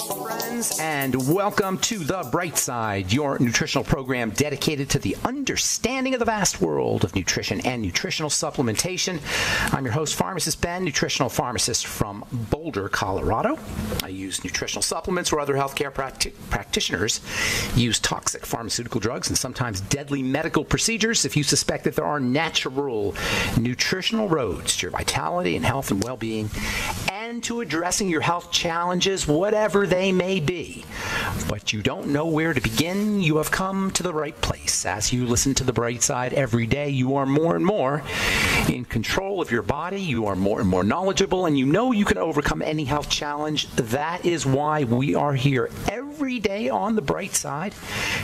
Friends, and welcome to The Bright Side, your nutritional program dedicated to the understanding of the vast world of nutrition and nutritional supplementation. I'm your host, Pharmacist Ben, nutritional pharmacist from Boulder, Colorado. I use nutritional supplements where other healthcare practitioners use toxic pharmaceutical drugs and sometimes deadly medical procedures. If you suspect that there are natural nutritional roads to your vitality and health and well-being, and to addressing your health challenges, whatever they may be, but you don't know where to begin, you have come to the right place. As you listen to The Bright Side every day, you are more and more in control of your body, you are more and more knowledgeable, and you know you can overcome any health challenge. That is why we are here every day on The Bright Side,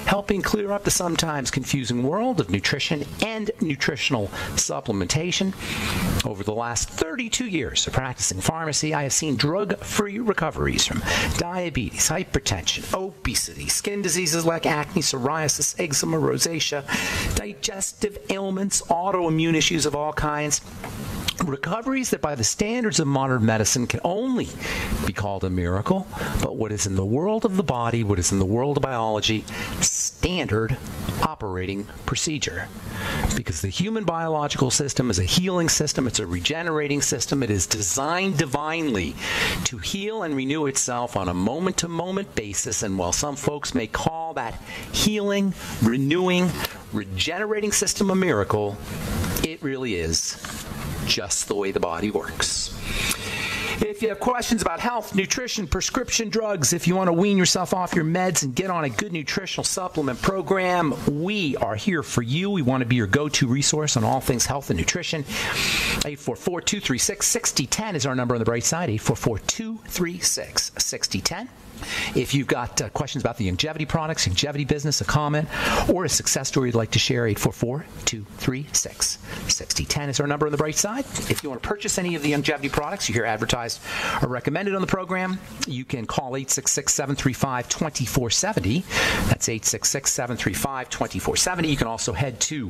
helping clear up the sometimes confusing world of nutrition and nutritional supplementation. Over the last 32 years of practicing pharmacy, I have seen drug-free recoveries from diabetes, hypertension, obesity, skin diseases like acne, psoriasis, eczema, rosacea, digestive ailments, autoimmune issues of all kinds. Recoveries that by the standards of modern medicine can only be called a miracle, but what is in the world of the body, what is in the world of biology, standard operating procedure. Because the human biological system is a healing system, it's a regenerating system, it is designed divinely to heal and renew itself on a moment-to-moment basis, and while some folks may call that healing, renewing, regenerating system a miracle, it really is just the way the body works. If you have questions about health, nutrition, prescription drugs, if you want to wean yourself off your meds and get on a good nutritional supplement program, we are here for you. We want to be your go-to resource on all things health and nutrition. 844-236-6010 is our number on the Bright Side, 844-236-6010. If you've got questions about the longevity products, longevity business, a comment, or a success story you'd like to share, 844-236-6010 is our number on the Bright Side. If you want to purchase any of the longevity products you hear advertised or recommended on the program, you can call 866-735-2470. That's 866-735-2470. You can also head to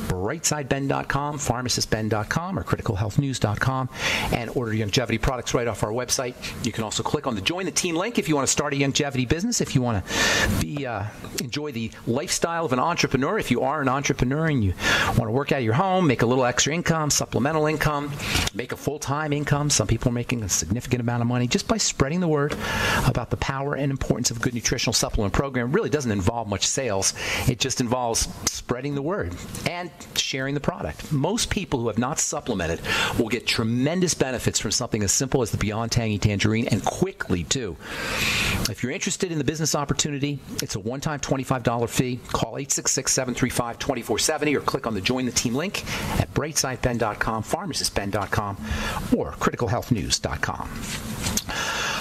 brightsideben.com, pharmacistben.com, or criticalhealthnews.com and order longevity products right off our website. You can also click on the Join the Team link if you want to start a longevity business, if you want to enjoy the lifestyle of an entrepreneur, if you are an entrepreneur and you want to work out of your home, make a little extra income, supplemental income, make a full-time income. Some people are making a significant amount of money just by spreading the word about the power and importance of a good nutritional supplement program. It really doesn't involve much sales. It just involves spreading the word and sharing the product. Most people who have not supplemented will get tremendous benefits from something as simple as the Beyond Tangy Tangerine, and quickly too. If you're interested in the business opportunity, it's a one-time $25 fee. Call 866-735-2470 or click on the Join the Team link at brightsideben.com, pharmacistben.com, or criticalhealthnews.com.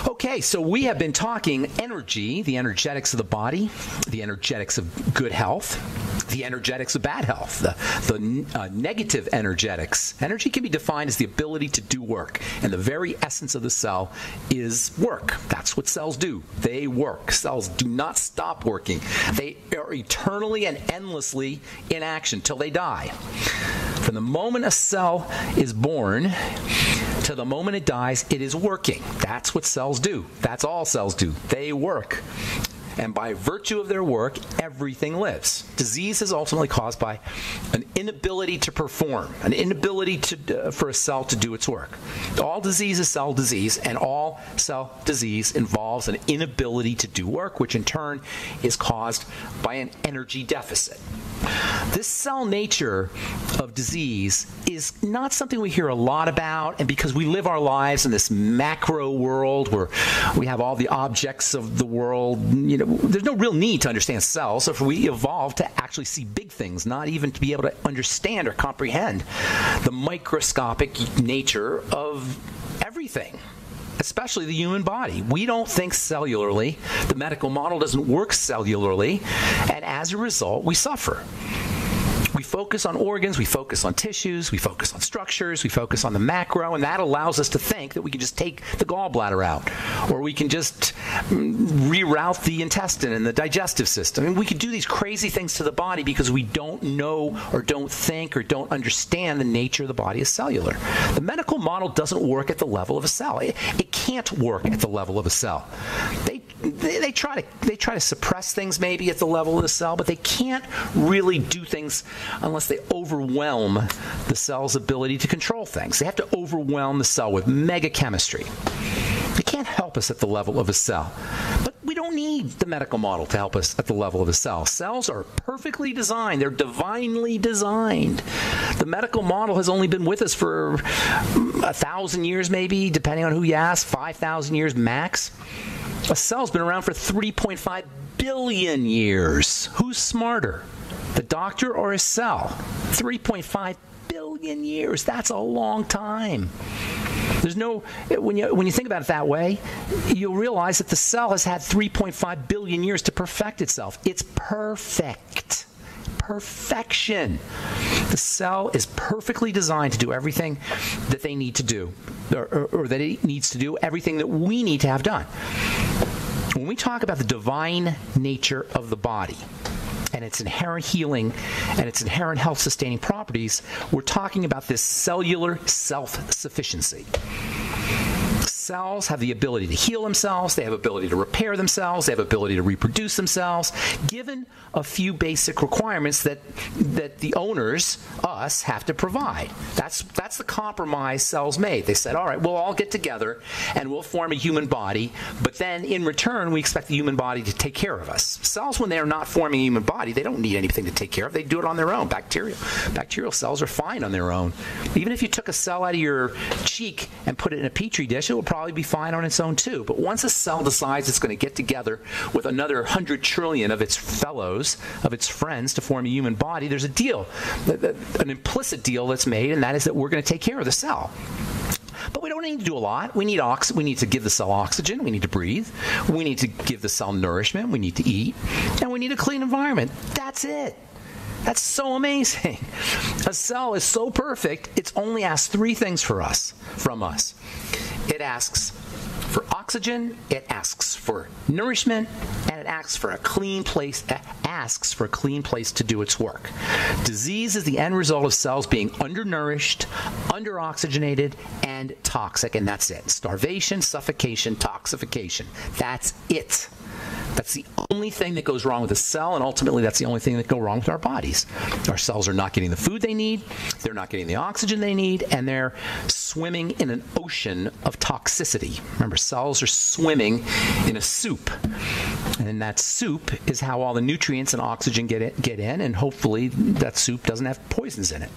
Okay, so we have been talking energy, the energetics of the body, the energetics of good health, the energetics of bad health, the negative energetics. Energy can be defined as the ability to do work, and the very essence of the cell is work. That's what cells do. They work. Cells do not stop working. They are eternally and endlessly in action till they die. From the moment a cell is born to the moment it dies, it is working. That's what cells do. That's all cells do. They work. And by virtue of their work, everything lives. Disease is ultimately caused by an inability to perform, an inability for a cell to do its work. All disease is cell disease, and all cell disease involves an inability to do work, which in turn is caused by an energy deficit. This cell nature of disease is not something we hear a lot about, and because we live our lives in this macro world where we have all the objects of the world, there's no real need to understand cells. So if we evolved to actually see big things, not even to be able to understand or comprehend the microscopic nature of everything, especially the human body. We don't think cellularly. The medical model doesn't work cellularly, and as a result, we suffer. We focus on organs, we focus on tissues, we focus on structures, we focus on the macro, and that allows us to think that we can just take the gallbladder out, or we can just reroute the intestine and the digestive system. And we can do these crazy things to the body because we don't know or don't think or don't understand the nature of the body as cellular. The medical model doesn't work at the level of a cell. It can't work at the level of a cell. they try to suppress things maybe at the level of the cell, but they can't really do things unless they overwhelm the cell's ability to control things. They have to overwhelm the cell with mega chemistry. They can't help us at the level of a cell. But we don't need the medical model to help us at the level of a cell. Cells are perfectly designed. They're divinely designed. The medical model has only been with us for 1,000 years maybe, depending on who you ask, 5,000 years max. A cell's been around for 3.5 billion years. Who's smarter, the doctor or a cell? 3.5 billion years. That's a long time. There's no, when you think about it that way, you'll realize that the cell has had 3.5 billion years to perfect itself. It's perfect. Perfection. The cell is perfectly designed to do everything that they need to do, or that it needs to do everything that we need to have done. When we talk about the divine nature of the body and its inherent healing and its inherent health-sustaining properties, we're talking about this cellular self-sufficiency. Cells have the ability to heal themselves, they have ability to repair themselves, they have ability to reproduce themselves, given a few basic requirements that the owners, us, have to provide. That's the compromise cells made. They said, all right, we'll all get together and we'll form a human body, but then in return we expect the human body to take care of us. Cells, when they are not forming a human body, they don't need anything to take care of. They do it on their own. Bacterial cells are fine on their own. Even if you took a cell out of your cheek and put it in a petri dish, it will probably be fine on its own too. But once a cell decides it's going to get together with another 100 trillion of its fellows, of its friends, to form a human body, there's a deal, an implicit deal that's made, and that is that we're going to take care of the cell. But we don't need to do a lot. We need to give the cell oxygen. We need to breathe. We need to give the cell nourishment. We need to eat. And we need a clean environment. That's it. That's so amazing. A cell is so perfect, it's only asked three things from us. It asks for oxygen, it asks for nourishment, and it asks for a clean place to do its work. Disease is the end result of cells being undernourished, underoxygenated, and toxic, and that's it. Starvation, suffocation, toxification. That's it. That's the only thing that goes wrong with a cell, and ultimately that's the only thing that goes wrong with our bodies. Our cells are not getting the food they need, they're not getting the oxygen they need, and they're swimming in an ocean of toxicity. Remember, cells are swimming in a soup, and in that soup is how all the nutrients and oxygen get in, and hopefully that soup doesn't have poisons in it.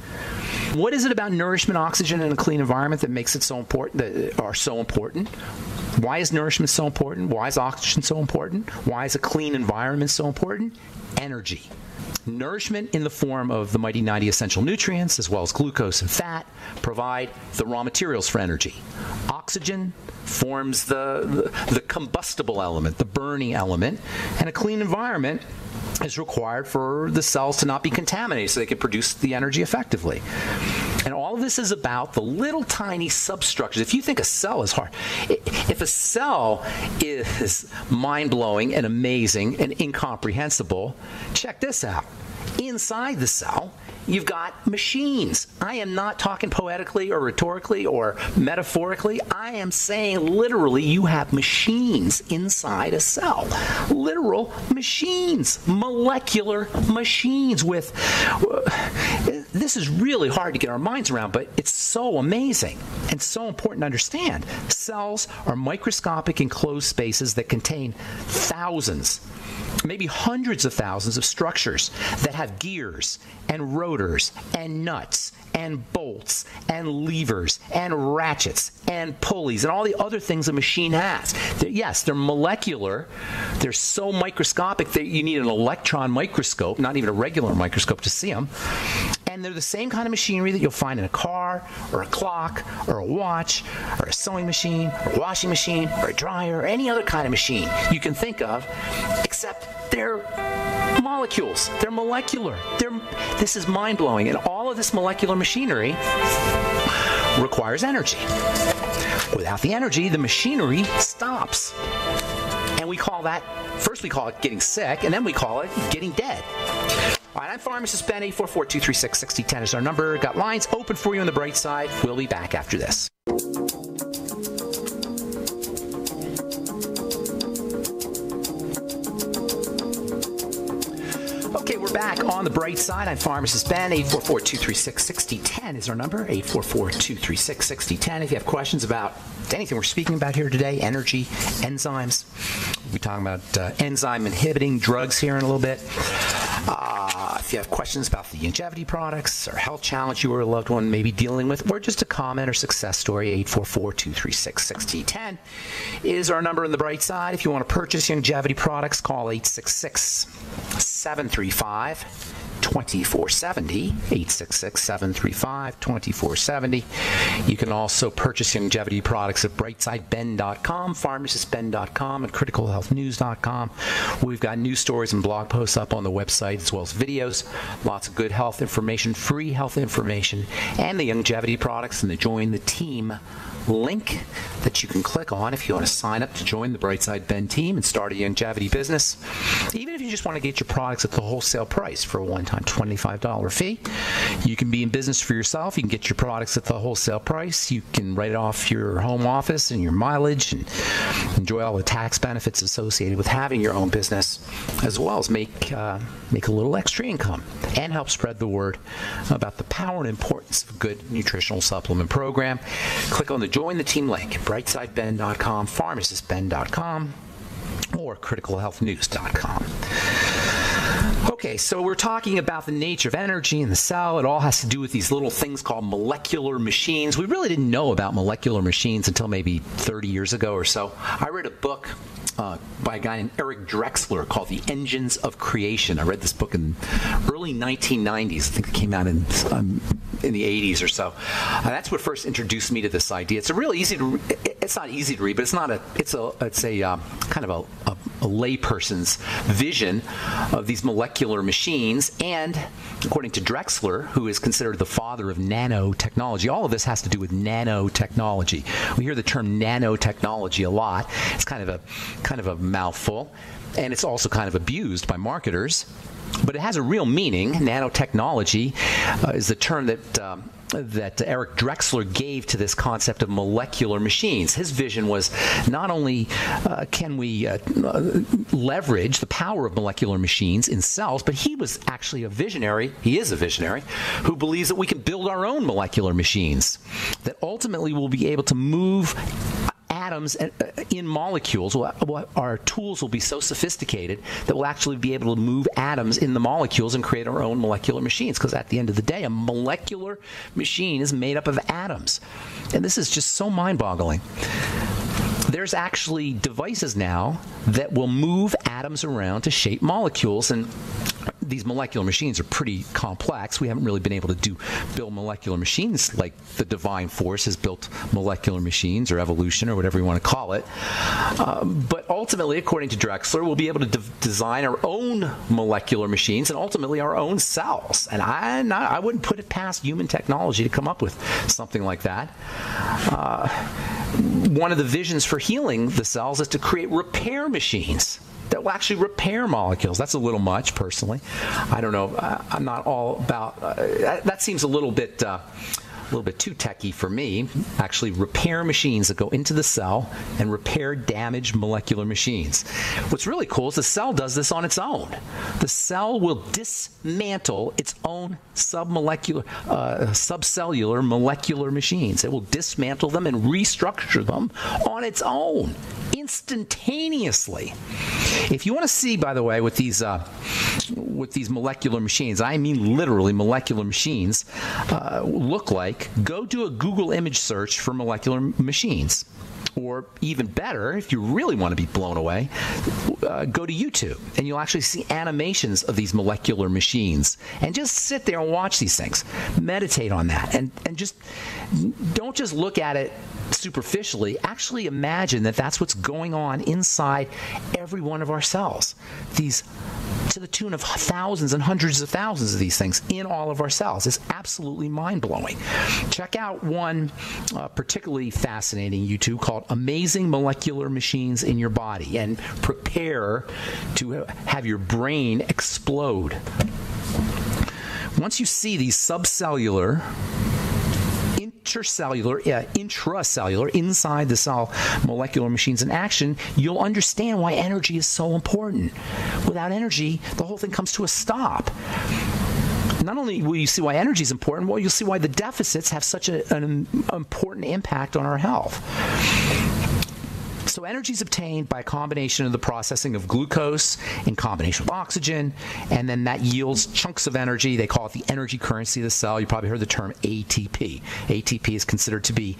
What is it about nourishment, oxygen, and a clean environment that makes it so important, that are so important? Why is nourishment so important? Why is oxygen so important? Why is a clean environment so important? Energy. Nourishment in the form of the mighty 90 essential nutrients, as well as glucose and fat, provide the raw materials for energy. Oxygen forms the combustible element, the burning element, and a clean environment is required for the cells to not be contaminated so they can produce the energy effectively. And all of this is about the little tiny substructures. If you think a cell is hard, if a cell is mind-blowing and amazing and incomprehensible, check this out. Inside the cell, you've got machines. I am not talking poetically or rhetorically or metaphorically. I am saying literally you have machines inside a cell. Literal machines. Molecular machines with... This is really hard to get our minds around, but it's so amazing and so important to understand. Cells are microscopic enclosed spaces that contain thousands, maybe hundreds of thousands of structures that have gears and rotors and nuts and bolts and levers and ratchets and pulleys and all the other things a machine has. Yes, they're molecular. They're so microscopic that you need an electron microscope, not even a regular microscope, to see them. And they're the same kind of machinery that you'll find in a car or a clock or a watch or a sewing machine or a washing machine or a dryer or any other kind of machine you can think of, except they're molecules. They're molecular. This is mind-blowing. And all of this molecular machinery requires energy. Without the energy, the machinery stops. And we call that, first we call it getting sick, and then we call it getting dead. All right, I'm Pharmacist Ben. 844-236-6010 is our number. Got lines open for you on the bright side. We'll be back after this. back on the bright side. I'm Pharmacist Ben. 844-236-6010 is our number. 844-236-6010. If you have questions about anything we're speaking about here today, energy, enzymes, we'll be talking about enzyme inhibiting drugs here in a little bit. If you have questions about the longevity products or health challenge you or a loved one may be dealing with, or just a comment or success story, 844-236-6010 is our number on the bright side. If you want to purchase longevity products, call 866-735-2470, 866-735-2470. You can also purchase longevity products at brightsideben.com, pharmacistben.com, and criticalhealthnews.com. We've got news stories and blog posts up on the website, as well as videos, lots of good health information, free health information, and the longevity products and the Join the Team link that you can click on if you want to sign up to join the Brightside Ben team and start a longevity business. Even if you just want to get your products at the wholesale price for a one-time $25 fee, you can be in business for yourself. You can get your products at the wholesale price. You can write it off your home office and your mileage and enjoy all the tax benefits associated with having your own business, as well as make a little extra income and help spread the word about the power and importance of a good nutritional supplement program. Click on the Join the Team link, brightsideben.com, pharmacistben.com, or criticalhealthnews.com. Okay, so we're talking about the nature of energy in the cell. It all has to do with these little things called molecular machines. We really didn't know about molecular machines until maybe 30 years ago or so. I read a book by a guy named Eric Drexler called The Engines of Creation. I read this book in early 1990s. I think it came out in the 80s or so. That's what first introduced me to this idea. It's a really easy to it's not easy to read, but it's a kind of a layperson's vision of these molecular machines. And according to Drexler, who is considered the father of nanotechnology, all of this has to do with nanotechnology. We hear the term nanotechnology a lot. It's kind of a mouthful, and it's also kind of abused by marketers. But it has a real meaning. Nanotechnology is the term that Eric Drexler gave to this concept of molecular machines. His vision was not only can we leverage the power of molecular machines in cells, but he was actually a visionary, he is a visionary, who believes that we can build our own molecular machines that ultimately will be able to move atoms in molecules. Our tools will be so sophisticated that we'll actually be able to move atoms in the molecules and create our own molecular machines, because at the end of the day, a molecular machine is made up of atoms. And this is just so mind-boggling. There's actually devices now that will move atoms around to shape molecules, and these molecular machines are pretty complex. We haven't really been able to build molecular machines like the divine force has built molecular machines, or evolution, or whatever you want to call it. But ultimately, according to Drexler, we'll be able to design our own molecular machines and ultimately our own cells. And I wouldn't put it past human technology to come up with something like that. One of the visions for healing the cells is to create repair machines that will actually repair molecules. That's a little much, personally. I don't know. I'm not all about that. Seems a little bit too techy for me. Actually, repair machines that go into the cell and repair damaged molecular machines. What's really cool is the cell does this on its own. The cell will dismantle its own subcellular molecular machines. It will dismantle them and restructure them on its own, instantaneously. If you want to see, by the way, with these molecular machines, I mean literally molecular machines, look like, go do a Google image search for molecular machines. Or even better, if you really want to be blown away, go to YouTube, and you'll actually see animations of these molecular machines. And just sit there and watch these things. Meditate on that. And just don't just look at it superficially. Actually imagine that that's what's going on inside every one of our cells. These, to the tune of thousands and hundreds of thousands of these things in all of our cells. It's absolutely mind-blowing. Check out one particularly fascinating YouTube called Amazing Molecular Machines in Your Body, and prepare to have your brain explode. Once you see these subcellular intracellular, inside the cell, molecular machines in action, you'll understand why energy is so important. Without energy, the whole thing comes to a stop. Not only will you see why energy is important, well, you'll see why the deficits have such an important impact on our health. So energy is obtained by a combination of the processing of glucose in combination with oxygen, and then that yields chunks of energy. They call it the energy currency of the cell. You probably heard the term ATP. ATP is considered to be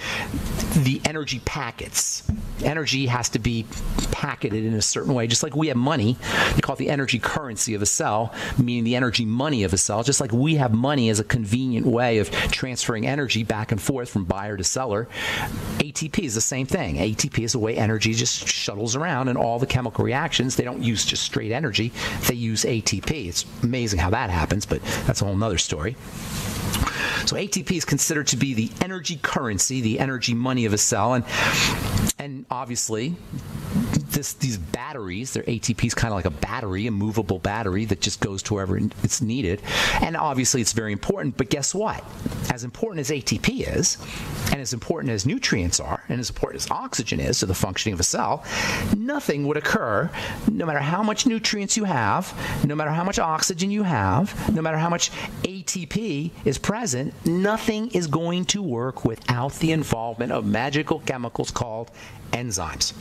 the energy packets. Energy has to be packeted in a certain way, just like we have money. They call it the energy currency of a cell, meaning the energy money of a cell, just like we have money as a convenient way of transferring energy back and forth from buyer to seller. ATP is the same thing. ATP is the way energy just shuttles around, and all the chemical reactions, they don't use just straight energy, they use ATP. It's amazing how that happens, but that's a whole nother story. So ATP is considered to be the energy currency, the energy money of a cell, and obviously these batteries, their ATP is kind of like a battery, a movable battery that just goes to wherever it's needed. And obviously it's very important, but guess what? As important as ATP is, and as important as nutrients are, and as important as oxygen is to the functioning of a cell, nothing would occur, no matter how much nutrients you have, no matter how much oxygen you have, no matter how much ATP is present, nothing is going to work without the involvement of magical chemicals called enzymes.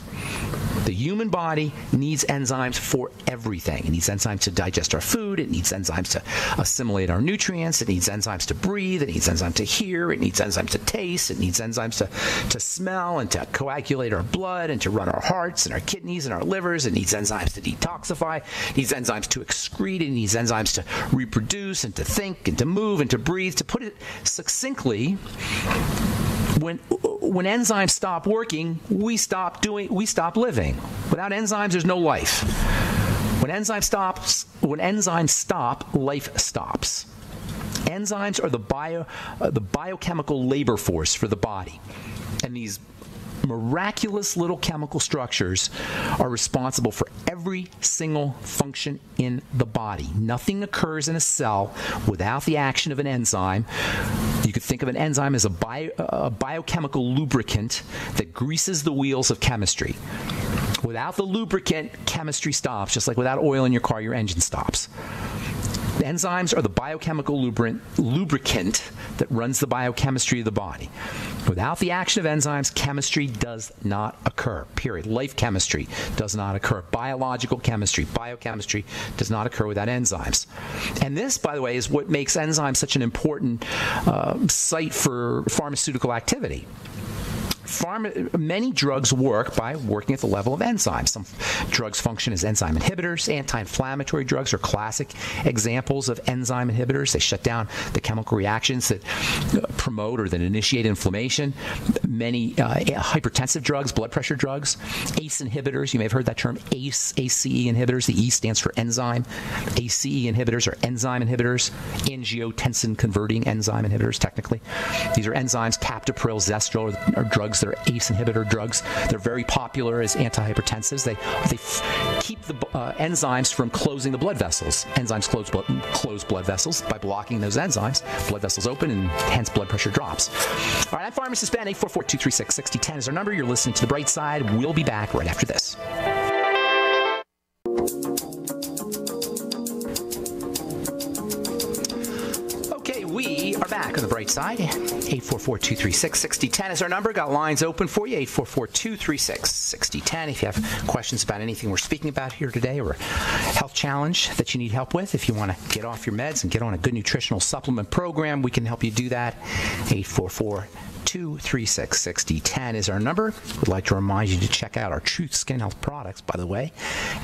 The human body needs enzymes for everything. It needs enzymes to digest our food. It needs enzymes to assimilate our nutrients. It needs enzymes to breathe. It needs enzymes to hear. It needs enzymes to taste. It needs enzymes to smell and to coagulate our blood and to run our hearts and our kidneys and our livers. It needs enzymes to detoxify. It needs enzymes to excrete. It needs enzymes to reproduce and to think and to move and to breathe. To put it succinctly, when enzymes stop working, we stop living. Without enzymes, there's no life. When enzymes stop, life stops. Enzymes are the biochemical labor force for the body. And these miraculous little chemical structures are responsible for every single function in the body. Nothing occurs in a cell without the action of an enzyme. You could think of an enzyme as a biochemical lubricant that greases the wheels of chemistry. Without the lubricant, chemistry stops, just like without oil in your car, your engine stops. Enzymes are the biochemical lubricant that runs the biochemistry of the body. Without the action of enzymes, chemistry does not occur, period. Life chemistry does not occur. Biological chemistry, biochemistry does not occur without enzymes. And this, by the way, is what makes enzymes such an important site for pharmaceutical activity. Many drugs work by working at the level of enzymes. Some drugs function as enzyme inhibitors. Anti-inflammatory drugs are classic examples of enzyme inhibitors. They shut down the chemical reactions that promote or that initiate inflammation. Many hypertensive drugs, blood pressure drugs, ACE inhibitors. You may have heard that term, ACE inhibitors. The E stands for enzyme. ACE inhibitors are enzyme inhibitors. Angiotensin converting enzyme inhibitors, technically. These are enzymes. Captopril, Zestril are drugs that are ACE inhibitor drugs. They're very popular as antihypertensives. They keep the enzymes from closing the blood vessels. Enzymes close blood vessels. By blocking those enzymes, blood vessels open and hence blood pressure drops. All right, I'm Pharmacist Ben. 844-236-6010 is our number. You're listening to The Bright Side. We'll be back right after this. We are back on The Bright Side. 844-236-6010 is our number. Got lines open for you. 844-236-6010. If you have questions about anything we're speaking about here today or a health challenge that you need help with, if you want to get off your meds and get on a good nutritional supplement program, we can help you do that. 844-236-6010 is our number. We'd like to remind you to check out our Truth Skin Health products, by the way,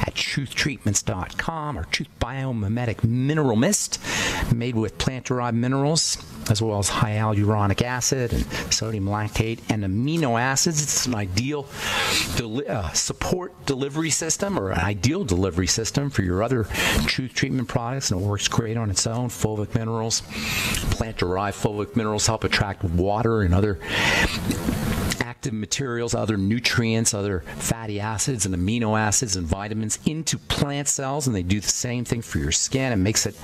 at truthtreatments.com. Our Truth Biomimetic Mineral Mist, made with plant-derived minerals, as well as high hyaluronic acid and sodium lactate and amino acids. It's an ideal support delivery system, or an ideal delivery system for your other Truth treatment products, and it works great on its own. Fulvic minerals, plant-derived fulvic minerals help attract water and other active materials, other nutrients, other fatty acids and amino acids and vitamins into plant cells, and they do the same thing for your skin. It makes it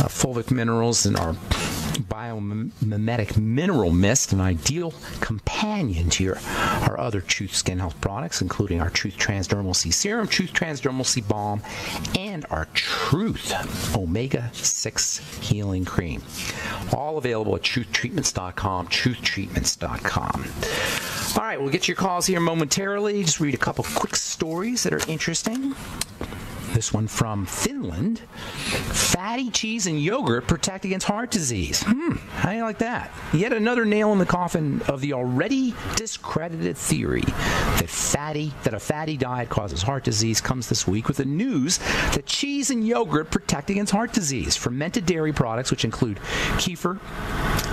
fulvic minerals and are biomimetic mineral mist, an ideal companion to our other Truth Skin Health products, including our Truth Transdermal C Serum, Truth Transdermal C Balm, and our Truth Omega-6 Healing Cream. All available at truthtreatments.com, truthtreatments.com. All right, we'll get to your calls here momentarily. Just read a couple quick stories that are interesting. This one from Finland. Fatty cheese and yogurt protect against heart disease. How do you like that? Yet another nail in the coffin of the already discredited theory that a fatty diet causes heart disease comes this week with the news that cheese and yogurt protect against heart disease. Fermented dairy products, which include kefir,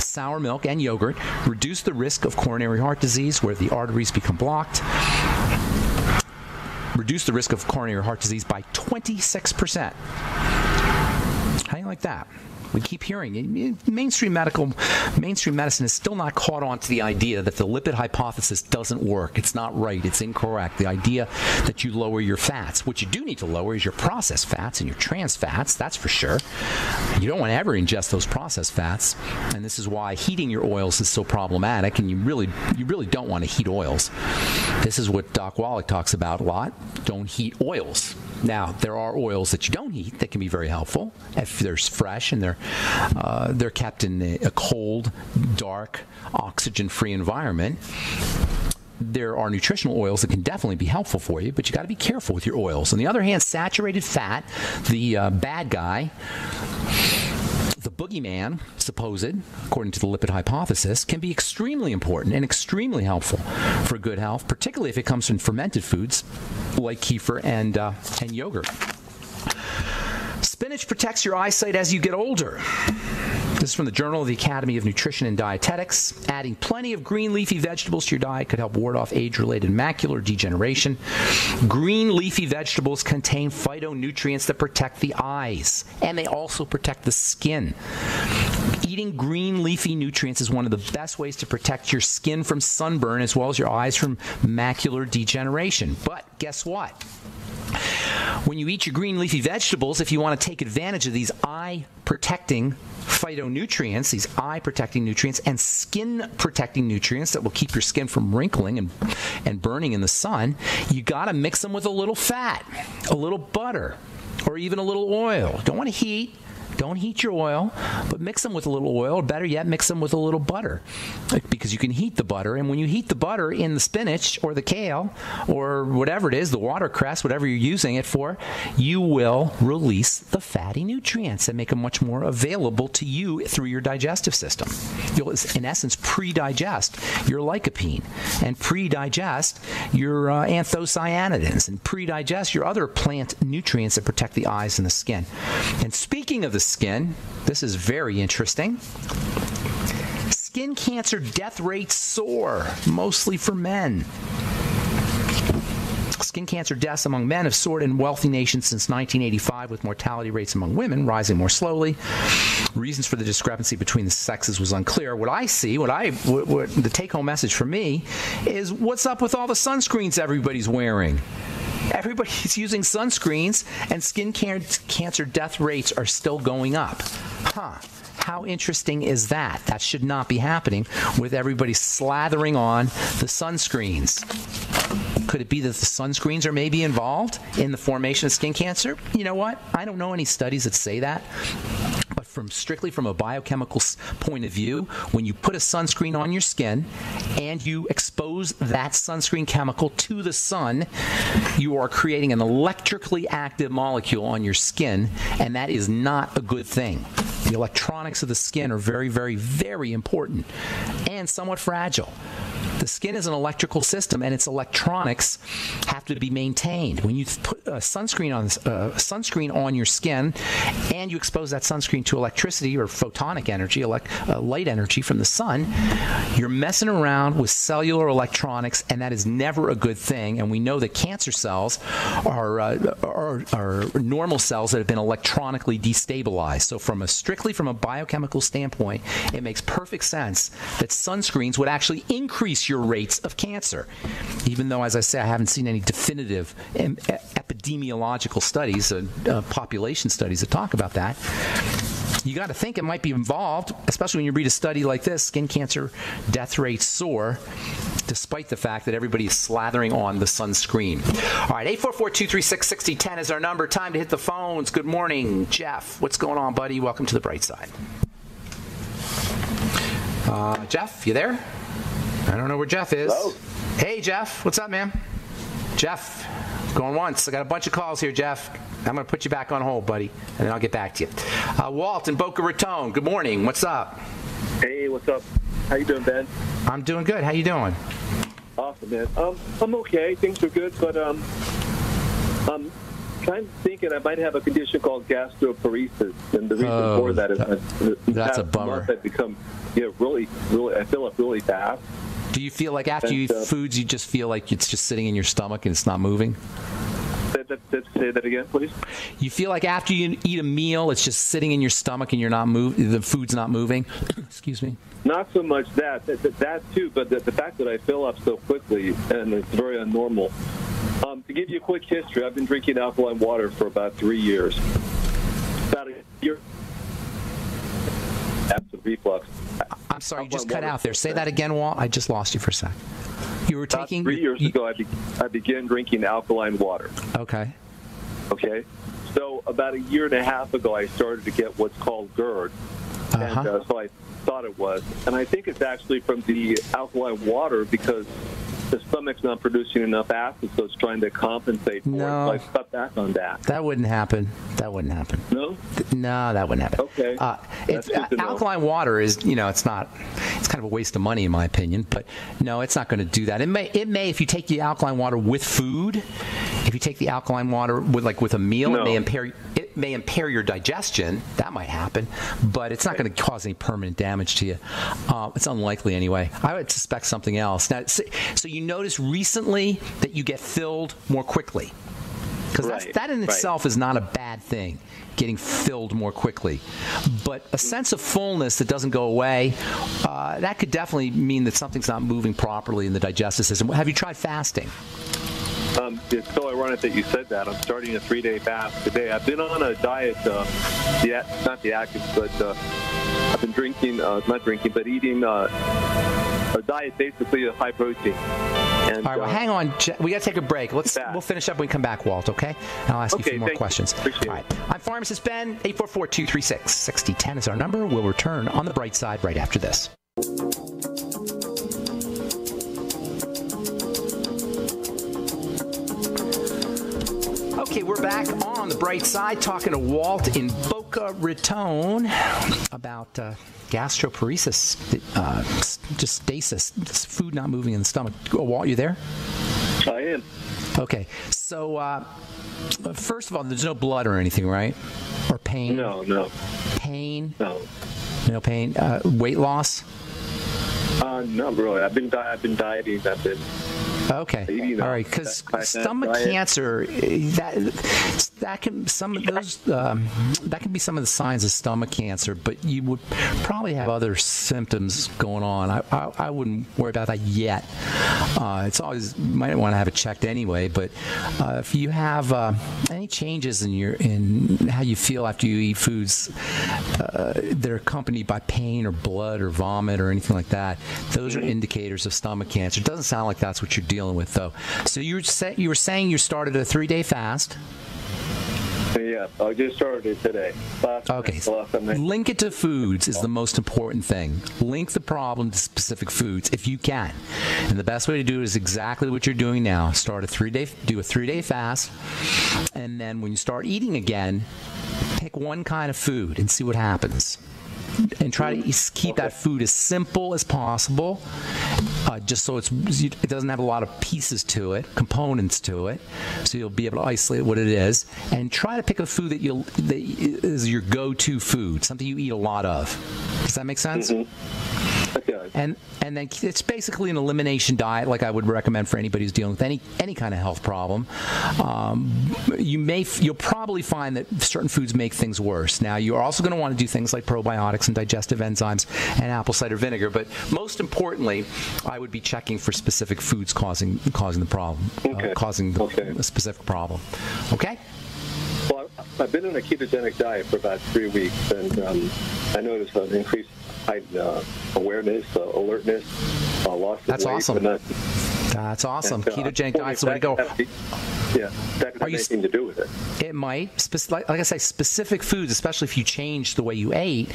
sour milk, and yogurt, reduce the risk of coronary heart disease where the arteries become blocked. Reduce the risk of coronary heart disease by 26%. How do you like that? We keep hearing mainstream medicine is still not caught on to the idea that the lipid hypothesis doesn't work. It's not right. It's incorrect. The idea that you lower your fats. What you do need to lower is your processed fats and your trans fats. That's for sure. You don't want to ever ingest those processed fats, and this is why heating your oils is so problematic. And you really don't want to heat oils. This is what Doc Wallach talks about a lot. Don't heat oils. Now, there are oils that you don't heat that can be very helpful if they're fresh and they're kept in a cold, dark, oxygen-free environment. There are nutritional oils that can definitely be helpful for you, but you got to be careful with your oils. On the other hand, saturated fat, the bad guy, the boogeyman, supposed, according to the lipid hypothesis, can be extremely important and extremely helpful for good health, particularly if it comes from fermented foods like kefir and yogurt. Spinach protects your eyesight as you get older. This is from the Journal of the Academy of Nutrition and Dietetics. Adding plenty of green leafy vegetables to your diet could help ward off age-related macular degeneration. Green leafy vegetables contain phytonutrients that protect the eyes, and they also protect the skin. Eating green leafy nutrients is one of the best ways to protect your skin from sunburn as well as your eyes from macular degeneration. But guess what? When you eat your green leafy vegetables, if you want to take advantage of these eye-protecting phytonutrients, these eye-protecting nutrients, and skin-protecting nutrients that will keep your skin from wrinkling and burning in the sun, you got to mix them with a little fat, a little butter, or even a little oil. Don't want to heat. Don't heat your oil, but mix them with a little oil, or better yet, mix them with a little butter, because you can heat the butter, and when you heat the butter in the spinach or the kale or whatever it is, the watercress, whatever you're using it for, you will release the fatty nutrients and make them much more available to you through your digestive system. You'll, in essence, pre-digest your lycopene and pre-digest your anthocyanidins and pre-digest your other plant nutrients that protect the eyes and the skin. And speaking of the skin, this is very interesting. Skin cancer death rates soar, mostly for men. Skin cancer deaths among men have soared in wealthy nations since 1985, with mortality rates among women rising more slowly. Reasons for the discrepancy between the sexes was unclear. What I see, what the take-home message for me is, what's up with all the sunscreens everybody's wearing? Everybody's using sunscreens, and skin cancer death rates are still going up. How interesting is that? That should not be happening with everybody slathering on the sunscreens. Could it be that the sunscreens are maybe involved in the formation of skin cancer? You know what? I don't know any studies that say that. But strictly from a biochemical point of view, when you put a sunscreen on your skin and you expose that sunscreen chemical to the sun, you are creating an electrically active molecule on your skin, and that is not a good thing. The electronics of the skin are very, very, very important and somewhat fragile. The skin is an electrical system, and its electronics have to be maintained. When you put sunscreen on your skin and you expose that sunscreen to electricity or photonic energy, light energy from the sun, you're messing around with cellular electronics, and that is never a good thing. And we know that cancer cells are normal cells that have been electronically destabilized. So strictly from a biochemical standpoint, it makes perfect sense that sunscreens would actually increase your rates of cancer, even though, as I say, I haven't seen any definitive epidemiological studies, population studies that talk about that. you got to think it might be involved, especially when you read a study like this, skin cancer death rates soar, despite the fact that everybody is slathering on the sunscreen. All right, 844-236-6010 is our number. Time to hit the phones. Good morning, Jeff. What's going on, buddy? Welcome to the bright side. Jeff, you there? I don't know where Jeff is. Hello. Hey, Jeff. What's up, man? Jeff, going once. I got a bunch of calls here, Jeff. I'm going to put you back on hold, buddy, and then I'll get back to you. Walt in Boca Raton, good morning. What's up? Hey, what's up? How you doing, Ben? I'm doing good. How you doing? Awesome, man. I'm okay. Things are good, but I'm kind of thinking I might have a condition called gastroparesis, and the reason for that is that's a bummer. I've become really, I feel up really fast. Do you feel like after you eat foods, you just feel like it's just sitting in your stomach and it's not moving? Say that again, please. You feel like after you eat a meal, it's just sitting in your stomach and you're not the food's not moving? Excuse me. Not so much that too, but the fact that I fill up so quickly, and it's very abnormal. To give you a quick history, I've been drinking alkaline water for about 3 years. About a year after reflux. I'm sorry, you just cut out there. Say that again, Walt. I just lost you for a sec. You were about taking 3 years ago. I began drinking alkaline water. Okay. Okay. So about a year and a half ago, I started to get what's called GERD, and so I thought it was, and I think it's actually from the alkaline water because the stomach's not producing enough acid, so it's trying to compensate for it. So I cut back on that. That wouldn't happen. No? No, that wouldn't happen. Okay. It's alkaline water is, it's not. It's kind of a waste of money in my opinion, but no, it's not going to do that. It may if you take the alkaline water with food. If you take the alkaline water with a meal, it may impair your digestion. That might happen, but it's not going to cause any permanent damage to you. It's unlikely anyway. I would suspect something else. Now, so you notice recently that you get filled more quickly, because that in itself is not a bad thing, getting filled more quickly. But a sense of fullness that doesn't go away, that could definitely mean that something's not moving properly in the digestive system. Have you tried fasting? It's so ironic that you said that. I'm starting a 3-day fast today. I've been on a diet, not the Atkins, but I've been drinking, not drinking, but eating a diet basically of high protein. And, all right, well, hang on. We got to take a break. We'll finish up when we come back, Walt, okay? And I'll ask you a few more questions. Appreciate all right. I'm Pharmacist Ben. 844-236-6010 is our number. We'll return on the bright side right after this. Okay, we're back on the bright side talking to Walt in Boca Raton about gastroparesis, just stasis, just food not moving in the stomach. Walt, you there? I am. Okay, so first of all, there's no blood or anything, right? Or pain? No. Pain? No pain. Weight loss? Not really. I've been dieting. I've been. Okay. All right. Because stomach cancer, that can be some of the signs of stomach cancer, but you would probably have other symptoms going on. I wouldn't worry about that yet. It's always, you might want to have it checked anyway. But if you have any changes in how you feel after you eat foods that are accompanied by pain or blood or vomit or anything like that, those are indicators of stomach cancer. It doesn't sound like that's what you're dealing with, though. So you were saying you started a 3-day fast. Yeah, I just started it today. Okay. Link it to foods is the most important thing. Link the problem to specific foods if you can. And the best way to do it is exactly what you're doing now. Do a 3-day fast, and then when you start eating again, pick one kind of food and see what happens. And try to keep that food as simple as possible, just so it doesn't have a lot of pieces to it, components to it, so you'll be able to isolate what it is. And try to pick a food that is your go-to food, something you eat a lot of. Does that make sense? Mm-hmm. Okay. And then it's basically an elimination diet, like I would recommend for anybody who's dealing with any kind of health problem. You'll probably find that certain foods make things worse. Now, you're also going to want to do things like probiotics and digestive enzymes and apple cider vinegar. But most importantly, I would be checking for specific foods causing the problem, causing a specific problem. Okay? Well, I've been on a ketogenic diet for about 3 weeks, and I noticed an increased awareness, alertness, loss of That's weight. Awesome. That's awesome. Ketogenic diet's the way to go. Yeah, that could have anything to do with it. It might. Like I say, specific foods, especially if you change the way you ate,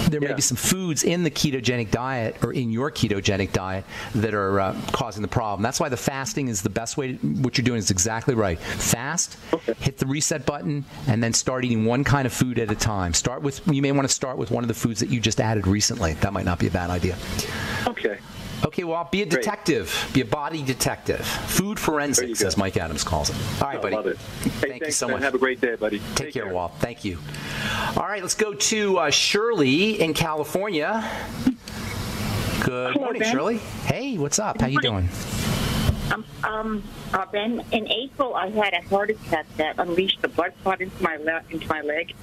there may be some foods in the ketogenic diet or in your ketogenic diet that are causing the problem. That's why the fasting is the best way. What you're doing is exactly right. Fast, hit the reset button, and then start eating one kind of food at a time. You may want to start with one of the foods that you just added recently. That might not be a bad idea. Okay. Okay, well, be a detective. Great. Be a body detective. Food forensics, as Mike Adams calls it. All right, buddy. I love it. Hey, Thank you so much. Have a great day, buddy. Take care, Walt. Thank you. All right, let's go to Shirley in California. Good morning, Ben. Shirley. Hey, what's up? How you doing? Ben, in April, I had a heart attack that unleashed the blood clot into my leg.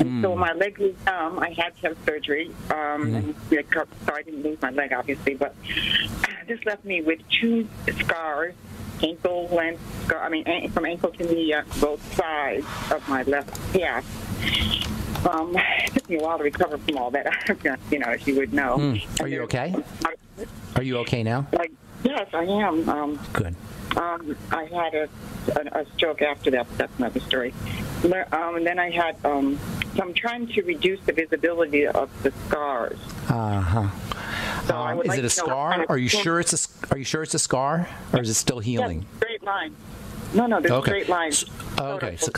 And so my leg was numb. I had to have surgery. So I didn't lose my leg, obviously, but this left me with 2 scars, ankle-length scar. From ankle to knee, both sides of my left calf. It took me a while to recover from all that, as you would know. Are you okay? Are you okay now? Yes, I am. Good. I had a stroke after that, but that's another story. And then I had, so I'm trying to reduce the visibility of the scars. So is it a scar? Are you sure it's a scar, or is it still healing? Yes, straight line. No, there's a straight line. Okay, so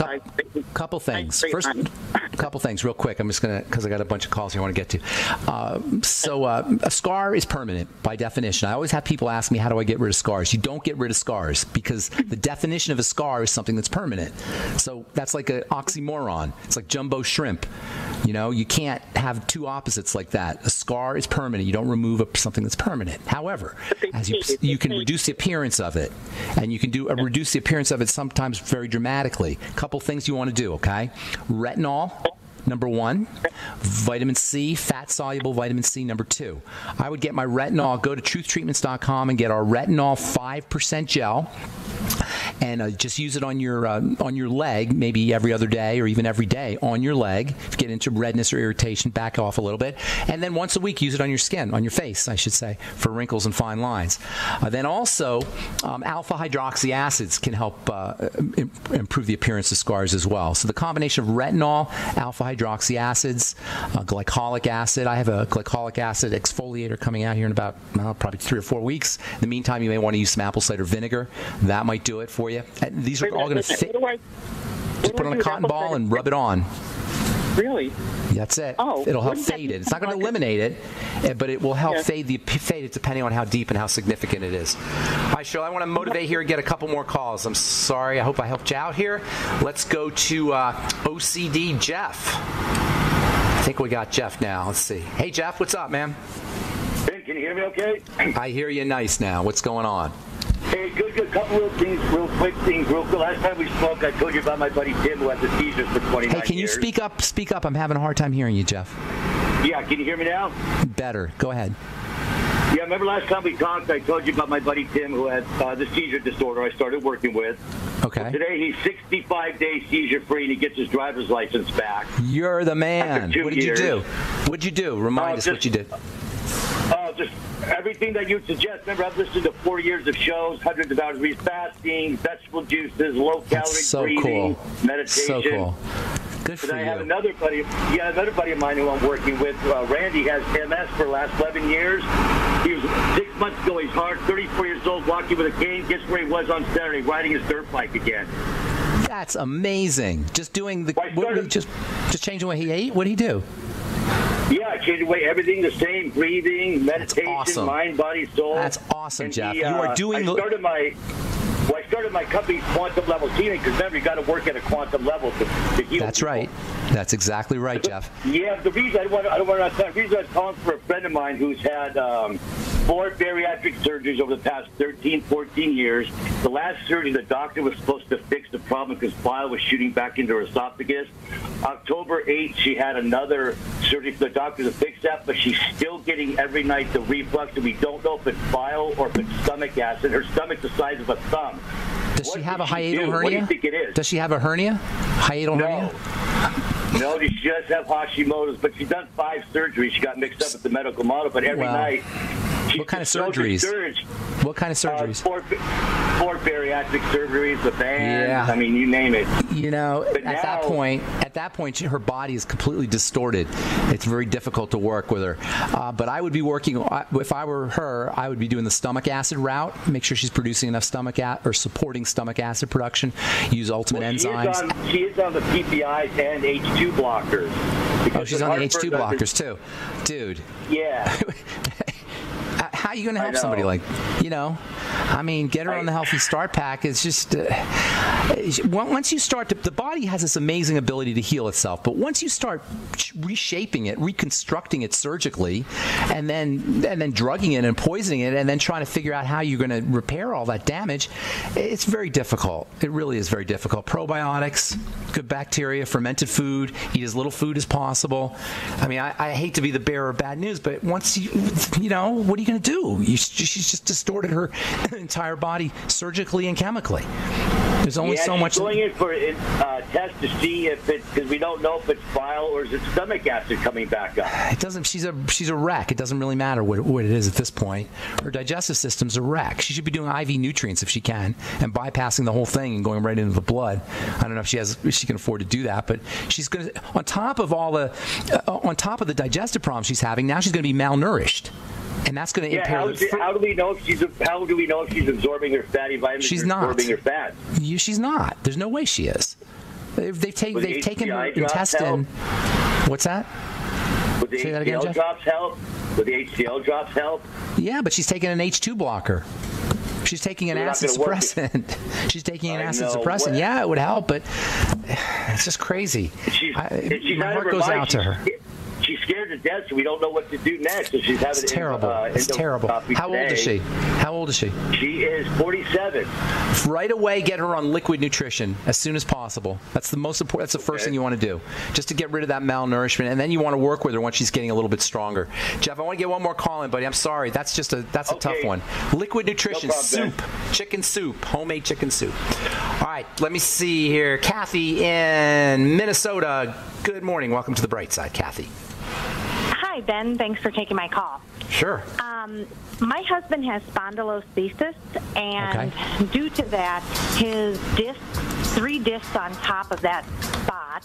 couple things. First, a couple things real quick. I'm just going to, because I got a bunch of calls here I want to get to. So a scar is permanent by definition. I always have people ask me, how do I get rid of scars? You don't get rid of scars, because the definition of a scar is something that's permanent. So that's like an oxymoron. It's like jumbo shrimp. You can't have two opposites like that. A scar is permanent. You don't remove something that's permanent. However, as you can reduce the appearance of it, and you can reduce the appearance of it sometimes very dramatically. A couple things you want to do, okay? Retinol, number 1. Vitamin C, fat-soluble vitamin C, number 2. I would get my retinol, go to truthtreatments.com and get our retinol 5% gel. And just use it on your leg, maybe every other day or even every day on your leg. If you get into redness or irritation, back off a little bit. And then once a week, use it on your skin, on your face, I should say, for wrinkles and fine lines. Then also, alpha hydroxy acids can help improve the appearance of scars as well. So the combination of retinol, alpha hydroxy acids, glycolic acid. I have a glycolic acid exfoliator coming out here in about probably 3 or 4 weeks. In the meantime, you may want to use some apple cider vinegar. That might do it for you. And these are all going to fit. Just put on a cotton ball and rub it on. Really? That's it. It'll help fade it. It's not going to eliminate it, but it will help fade it depending on how deep and how significant it is. All right, Cheryl, I want to motivate here and get a couple more calls. I'm sorry. I hope I helped you out here. Let's go to OCD Jeff. I think we got Jeff now. Let's see. Hey, Jeff, what's up, man? Hey, can you hear me okay? I hear you nice now. What's going on? Hey, good. Couple of things, real quick. Last time we spoke, I told you about my buddy Tim who had the seizures for 29 years. Hey, can you speak up? Speak up. I'm having a hard time hearing you, Jeff. Yeah, can you hear me now? Better. Go ahead. Yeah, remember last time we talked, I told you about my buddy Tim who had the seizure disorder I started working with. Okay. Well, today he's 65 days seizure-free and he gets his driver's license back. You're the man. What did you do? What did you do? Remind us what you did. Just everything that you suggest. Remember, I've listened to 4 years of shows, hundreds of hours of fasting, vegetable juices, low-calorie breathing, meditation. So cool. Good for you. I have another buddy of mine who I'm working with. Randy has MS for the last 11 years. He was 6 months ago. He's hard, 34 years old, walking with a cane. Guess where he was on Saturday, riding his dirt bike again. That's amazing. Just doing just changing the way he ate. What did he do? Yeah, I changed the way, everything the same, breathing, meditation, mind, body, soul. That's awesome, Jeff. You are doing. I started my company Quantum Level Healing because remember you got to work at a quantum level to heal. That's people. right. That's exactly right, Jeff. Yeah, the reason I was calling for a friend of mine who's had 4 bariatric surgeries over the past 13, 14 years. The last surgery, the doctor was supposed to fix the problem because bile was shooting back into her esophagus. October 8th, she had another surgery for the doctor to fix that, but she's still getting every night the reflux, and we don't know if it's bile or if it's stomach acid. Her stomach's the size of a thumb. Does she have a hiatal hernia? What do you think it is? Does she have a hernia? Hiatal hernia? No, she does have Hashimoto's, but she's done 5 surgeries. She got mixed up with the medical model, but every night. What kind of surgeries? What kind of surgeries? 4 bariatric surgeries, the band. Yeah. I mean, you name it. You know, But at that point, her body is completely distorted. It's very difficult to work with her. But I would be working, if I were her, I would be doing the stomach acid route. Make sure she's producing enough stomach acid or supporting stomach acid production. Use Ultimate Enzymes. She is on the PPIs and H2 blockers. Oh, she's on the H2 blockers too. Dude. Yeah. How are you going to help somebody like, I mean, get her on the Healthy Start Pack. It's just, once you start to, the body has this amazing ability to heal itself, but once you start reshaping it, reconstructing it surgically, and then drugging it and poisoning it, and then trying to figure out how you're going to repair all that damage, it's very difficult. It really is very difficult. Probiotics, good bacteria, fermented food, eat as little food as possible. I mean, I hate to be the bearer of bad news, but once what are you going to do? She's just distorted her entire body surgically and chemically. There's only so much. Going in for a test to see if it's, because we don't know if it's bile or is it stomach acid coming back up. It doesn't. She's a wreck. It doesn't really matter what it is at this point. Her digestive system's a wreck. She should be doing IV nutrients if she can, and bypassing the whole thing and going right into the blood. I don't know if she can afford to do that, but she's going to, on top of the digestive problems she's having, now she's going to be malnourished. And that's going to impair. How do we know if she's absorbing her fatty vitamins? She's not absorbing her fat. She's not. There's no way she is. They've taken her intestine. What's that? Would the HCl drops help? Would the HCl drops help? Yeah, but she's taking an H2 blocker. She's taking an acid suppressant. She's taking an acid suppressant. Yeah, it would help, but it's just crazy. My heart goes out to her. She's scared to death, so we don't know what to do next. So she's having it's terrible. It's terrible. How old is she? How old is she? She is 47. Right away, get her on liquid nutrition as soon as possible. That's the most important. That's the first thing you want to do, just to get rid of that malnourishment, and then you want to work with her once she's getting a little bit stronger. Jeff, I want to get one more call in, buddy. I'm sorry. That's a tough one. Liquid nutrition, no problem, soup, chicken soup, homemade chicken soup. All right, let me see here. Kathy in Minnesota. Good morning. Welcome to the Bright Side, Kathy. Hi, Ben. Thanks for taking my call. Sure. My husband has spondylolisthesis, and due to that, his 3 discs on top of that spot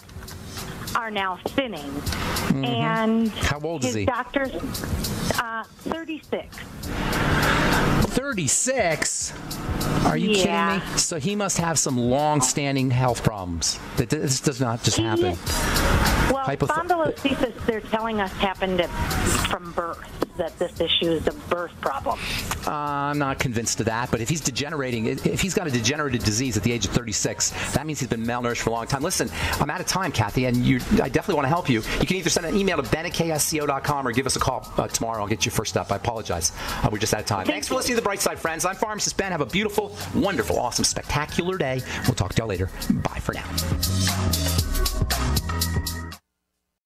are now thinning. Mm-hmm. And how old is he? His doctor's 36. 36? Are you kidding me? So he must have some long-standing health problems. This does not just happen. Well, spondylolisthesis, they're telling us happened from birth, that this issue is a birth problem. I'm not convinced of that, but if he's degenerating, if he's got a degenerative disease at the age of 36, that means he's been malnourished for a long time. Listen, I'm out of time, Kathy, and I definitely want to help you. You can either send an email to ben@ksco.com or give us a call tomorrow. I'll get you first up. I apologize. We're just out of time. Thanks for listening to The Bright Side, friends. I'm Pharmacist Ben. Have a beautiful, wonderful, awesome, spectacular day. We'll talk to y'all later. Bye for now.